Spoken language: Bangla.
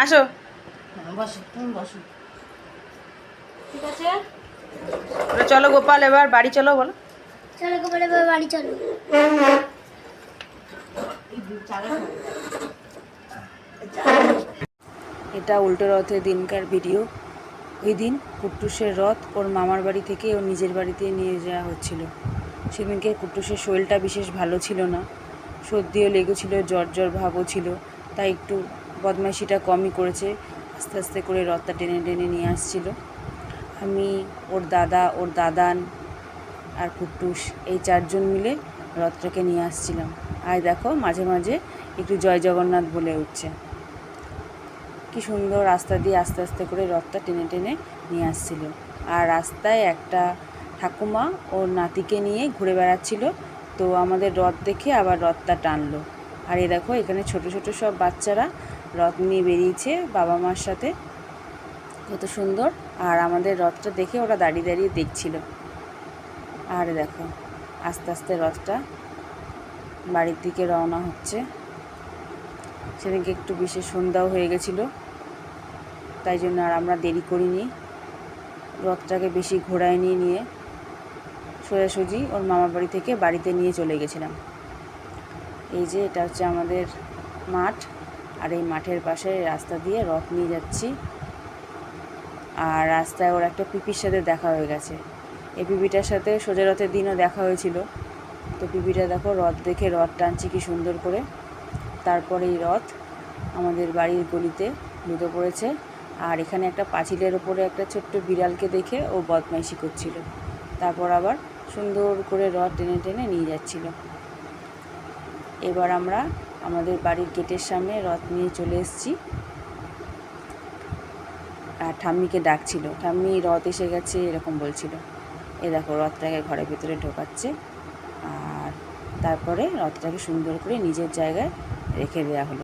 আসো, বসো, তুমি বসো। ঠিক আছে, চলো গোপাল এবার বাড়ি চলো বলো। চলো গোপাল এবার বাড়ি চলো। এই চালা খাও। এটা উল্টো রথের দিনকার ভিডিও। ওই দিন কুট্টুসের রথ ওর মামার বাড়ি থেকে ওর নিজের বাড়িতে নিয়ে যাওয়া হচ্ছিল। সেদিনকে কুট্টুসের শরীরটা বিশেষ ভালো ছিল না, সর্দিও লেগেছিল, জ্বর জ্বর ভাবও ছিল, তাই একটু বদমাইশিটা কমই করেছে। আস্তে আস্তে করে রথটা টেনে টেনে নিয়ে আসছিল। আমি, ওর দাদা, ওর দাদান আর কুট্টুস এই চারজন মিলে রথটাকে নিয়ে আসছিলাম। আর দেখো মাঝে মাঝে একটু জয় জগন্নাথ বলে উঠছে। কি সুন্দর রাস্তা দিয়ে আস্তে আস্তে করে রথটা টেনে টেনে নিয়ে আসছিল। আর রাস্তায় একটা ঠাকুমা ওর নাতিকে নিয়ে ঘুরে বেড়াচ্ছিল, তো আমাদের রথ দেখে আবার রথটা টানলো। আর এই দেখো এখানে ছোট ছোট সব বাচ্চারা রথ নিয়ে বেরিয়েছে বাবা মার সাথে, কত সুন্দর। আর আমাদের রথটা দেখে ওরা দাঁড়িয়ে দাঁড়িয়ে দেখছিল। আর দেখো আস্তে আস্তে রথটা বাড়ির দিকে রওনা হচ্ছে। সেদিনকে একটু বিশেষ সন্ধ্যাও হয়ে গেছিলো, তাই জন্য আর আমরা দেরি করিনি। রথটাকে বেশি ঘোরায় নিয়ে সোজাসুজি ওর মামার বাড়ি থেকে বাড়িতে নিয়ে চলে গেছিলাম। এই যে এটা হচ্ছে আমাদের মাঠ, আর এই মাঠের পাশে রাস্তা দিয়ে রথ নিয়ে যাচ্ছি। আর রাস্তায় ওর একটা পিপির সাথে দেখা হয়ে গেছে। এই পিপিটার সাথে সোজা রথের দিনও দেখা হয়েছিল। তো পিপিটা দেখো রথ দেখে রথ টানছি কি সুন্দর করে। তারপরে এই রথ আমাদের বাড়ির গলিতে ঢুকে পড়েছে। আর এখানে একটা পাঁচিলের ওপরে একটা ছোট্ট বিড়ালকে দেখে ও বদমাইশি করছিল। তারপর আবার সুন্দর করে রথ টেনে টেনে নিয়ে যাচ্ছিল। এবার আমরা আমাদের বাড়ির গেটের সামনে রথ নিয়ে চলে এসেছি। আর ঠাম্মিকে ডাকছিল, ঠাম্মি রথ এসে গেছে এরকম বলছিল। এ দেখো রথটাকে ঘরের ভেতরে ঢোকাচ্ছে। আর তারপরে রথটাকে সুন্দর করে নিজের জায়গায় রেখে দেওয়া হলো।